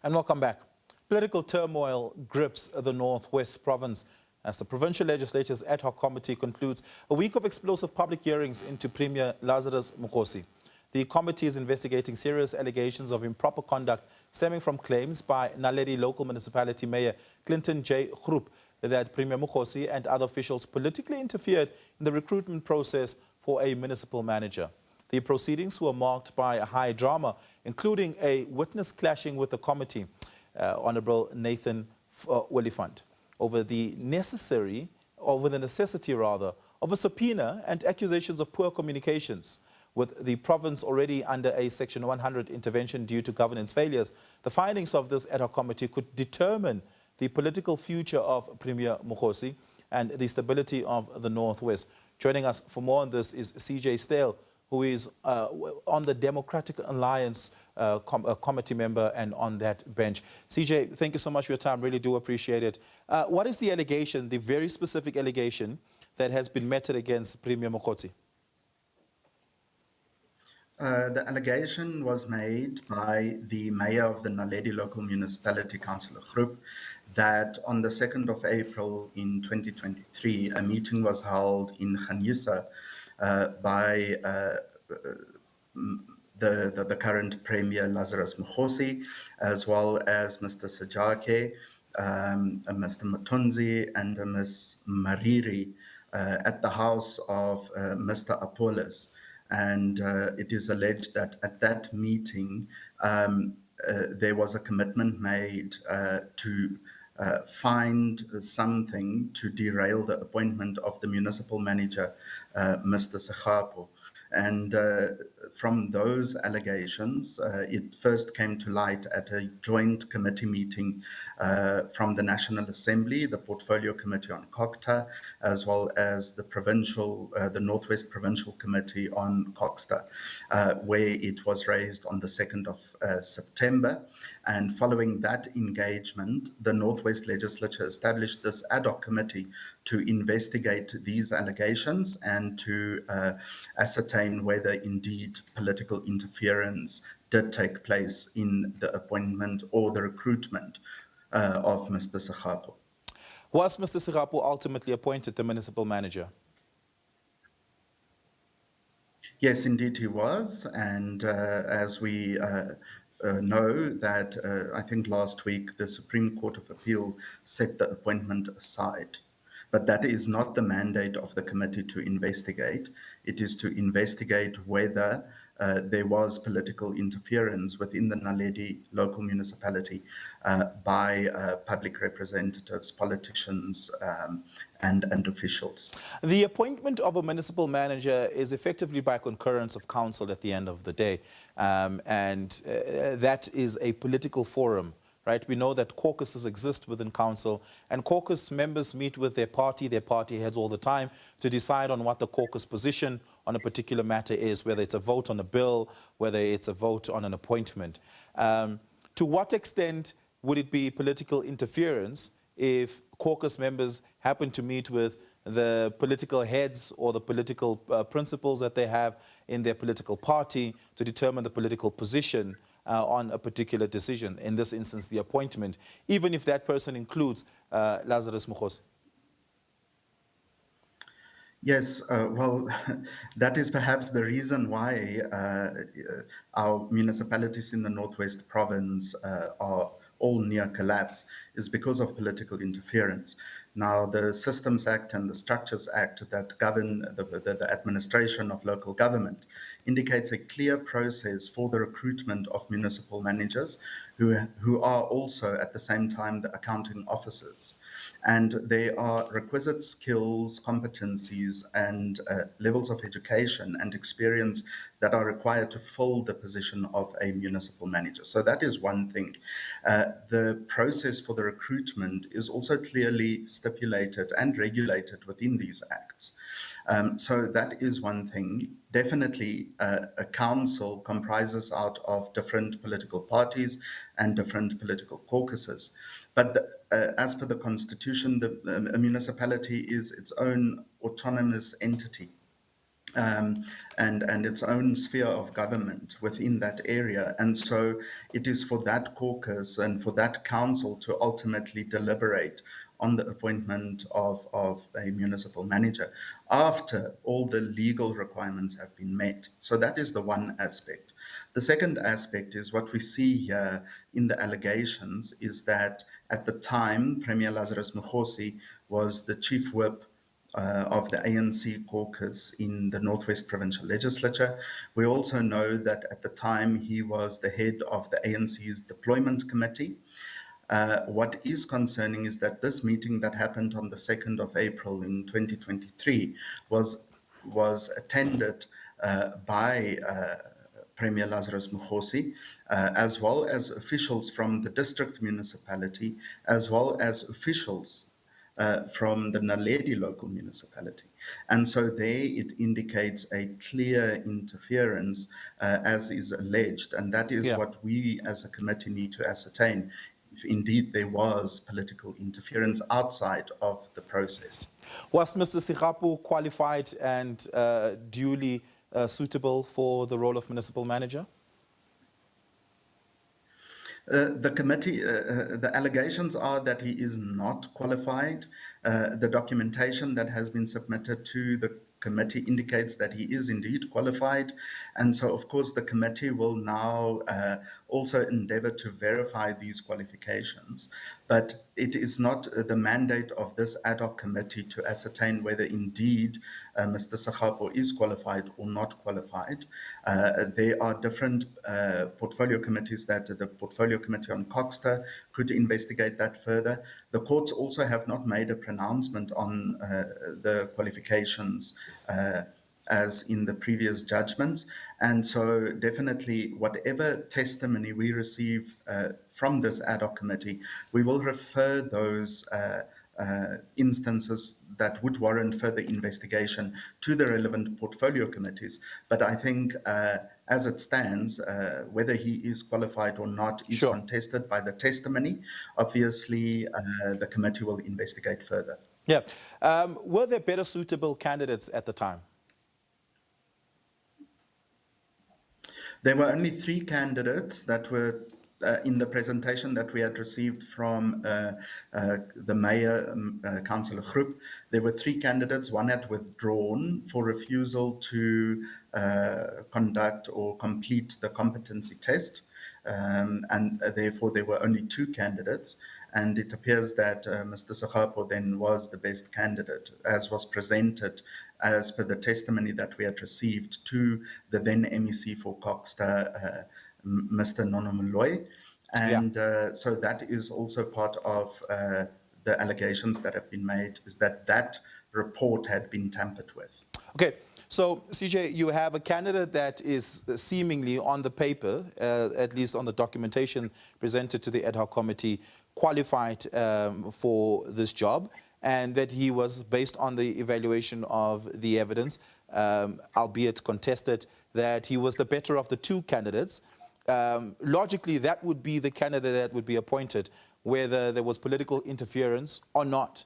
And welcome back. Political turmoil grips the Northwest province as the Provincial Legislature's Ad Hoc Committee concludes a week of explosive public hearings into Premier Lazarus Mokgosi. The committee is investigating serious allegations of improper conduct stemming from claims by Naledi Local Municipality Mayor Clifton Groep that Premier Mokgosi and other officials politically interfered in the recruitment process for a municipal manager. The proceedings were marked by a high drama, including a witness clashing with the committee, Honourable Nathan Oliphant, over the necessity of a subpoena and accusations of poor communications. With the province already under a Section 100 intervention due to governance failures, the findings of this ad hoc committee could determine the political future of Premier Mokgosi and the stability of the Northwest. Joining us for more on this is CJ Stale, who is on the Democratic Alliance committee member and on that bench. CJ, thank you so much for your time. Really do appreciate it. What is the allegation, the very specific allegation that has been meted against Premier Mokgosi? The allegation was made by the mayor of the Naledi Local Municipality, Councillor Groep, that on the 2nd of April in 2023, a meeting was held in Ghanisa by the current Premier Lazarus Mokgosi, as well as Mr. Sajake, Mr. Matunzi, and Ms. Mariri at the house of Mr. Apollos. And it is alleged that at that meeting, there was a commitment made to find something to derail the appointment of the municipal manager, Mr. Sekhapo. And from those allegations, it first came to light at a joint committee meeting from the National Assembly, the Portfolio Committee on COCTA, as well as the the Northwest Provincial Committee on COCSTA, where it was raised on the 2nd of September. And following that engagement, the Northwest Legislature established this ad hoc committee to investigate these allegations and to ascertain whether indeed political interference did take place in the appointment or the recruitment of Mr. Sekhapo. Was Mr. Sekhapo ultimately appointed the municipal manager? Yes, indeed he was. And as we know that I think last week the Supreme Court of Appeal set the appointment aside. But that is not the mandate of the committee to investigate. It is to investigate whether there was political interference within the Naledi Local Municipality by public representatives, politicians, and officials. The appointment of a municipal manager is effectively by concurrence of council at the end of the day. That is a political forum. Right? We know that caucuses exist within council, and caucus members meet with their party heads all the time to decide on what the caucus position on a particular matter is, whether it's a vote on a bill, whether it's a vote on an appointment. To what extent would it be political interference if caucus members happen to meet with the political heads or the political principles that they have in their political party to determine the political position on a particular decision, in this instance, the appointment, even if that person includes Lazarus Mokgosi? Yes, well, that is perhaps the reason why our municipalities in the Northwest Province are all near collapse, is because of political interference. Now, the Systems Act and the Structures Act that govern the administration of local government indicates a clear process for the recruitment of municipal managers who are also at the same time the accounting officers. And there are requisite skills, competencies, and levels of education and experience that are required to fill the position of a municipal manager. So that is one thing. The process for the recruitment is also clearly stipulated and regulated within these acts. So that is one thing. Definitely, a council comprises out of different political parties and different political caucuses. But as per the Constitution, a municipality is its own autonomous entity. and its own sphere of government within that area. And so it is for that caucus and for that council to ultimately deliberate on the appointment of a municipal manager after all the legal requirements have been met. So that is the one aspect. The second aspect is what we see here in the allegations is that at the time, Premier Lazarus Mokgosi was the chief whip of the ANC caucus in the Northwest Provincial Legislature. We also know that at the time he was the head of the ANC's Deployment Committee. What is concerning is that this meeting that happened on the 2nd of April in 2023 was attended by Premier Lazarus Mokgosi, as well as officials from the district municipality, as well as officials from the Naledi Local Municipality. And so there it indicates a clear interference as is alleged. And that is Yeah. what we as a committee need to ascertain, if indeed there was political interference outside of the process. Was Mr. Sigapu qualified and duly suitable for the role of municipal manager? The allegations are that he is not qualified. The documentation that has been submitted to the committee indicates that he is indeed qualified. And so, of course, the committee will now also endeavor to verify these qualifications. But it is not the mandate of this ad hoc committee to ascertain whether indeed Mr. Sigapu is qualified or not qualified. There are different portfolio committees that the Portfolio Committee on Coxter could investigate that further. The courts also have not made a pronouncement on the qualifications as in the previous judgments. And so definitely whatever testimony we receive from this ad hoc committee, we will refer those instances that would warrant further investigation to the relevant portfolio committees. But I think as it stands, whether he is qualified or not is Sure. contested by the testimony. Obviously, the committee will investigate further. Yeah. Were there better suitable candidates at the time? There were only 3 candidates that were in the presentation that we had received from the mayor, Councillor Groep. There were 3 candidates. One had withdrawn for refusal to conduct or complete the competency test. And therefore there were only 2 candidates. And it appears that Mr. Sigapu then was the best candidate, as was presented as per the testimony that we had received to the then MEC for Coxter, Mr. Nono Moloi. And so that is also part of the allegations that have been made, is that that report had been tampered with. Okay. So, CJ, you have a candidate that is seemingly on the paper, at least on the documentation presented to the ad hoc committee, qualified for this job, and that he was, based on the evaluation of the evidence, albeit contested, that he was the better of the 2 candidates. Logically, that would be the candidate that would be appointed, whether there was political interference or not.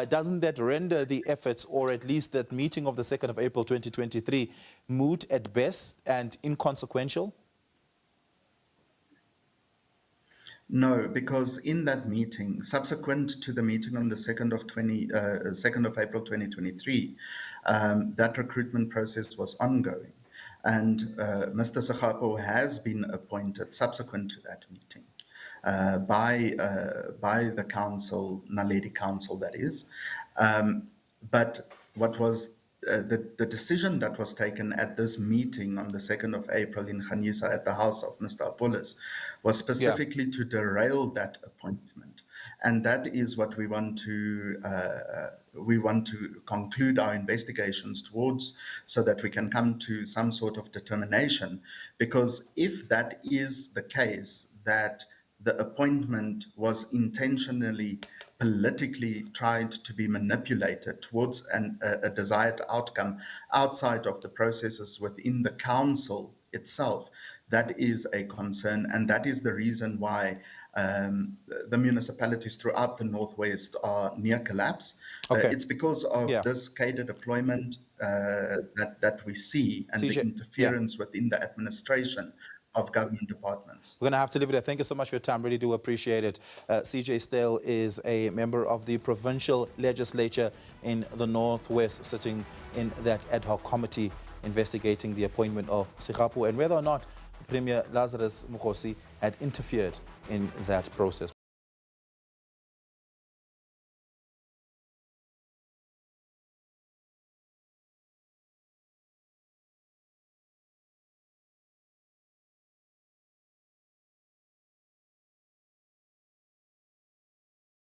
Doesn't that render the efforts, or at least that meeting of the 2nd of April 2023, moot at best and inconsequential? No, because in that meeting, subsequent to the meeting on the 2nd of April 2023, that recruitment process was ongoing. And Mr. Sigapu has been appointed subsequent to that meeting by the council, Naledi Council, that is. But what was the decision that was taken at this meeting on the 2nd of April in Ganyisa at the house of Mr. Apollos was specifically to derail that appointment. And that is what we want to conclude our investigations towards, so that we can come to some sort of determination. Because if that is the case, that the appointment was intentionally politically tried to be manipulated towards a desired outcome outside of the processes within the council itself, that is a concern, and that is the reason why the municipalities throughout the Northwest are near collapse. Okay. It's because of Yeah. this cadre deployment that we see, and the CJ, yeah. interference within the administration of government departments. We're going to have to leave it there. Thank you so much for your time. Really do appreciate it. CJ Stale is a member of the Provincial Legislature in the Northwest, sitting in that ad hoc committee investigating the appointment of Sekhapu and whether or not Premier Lazarus Mokgosi had interfered in that process.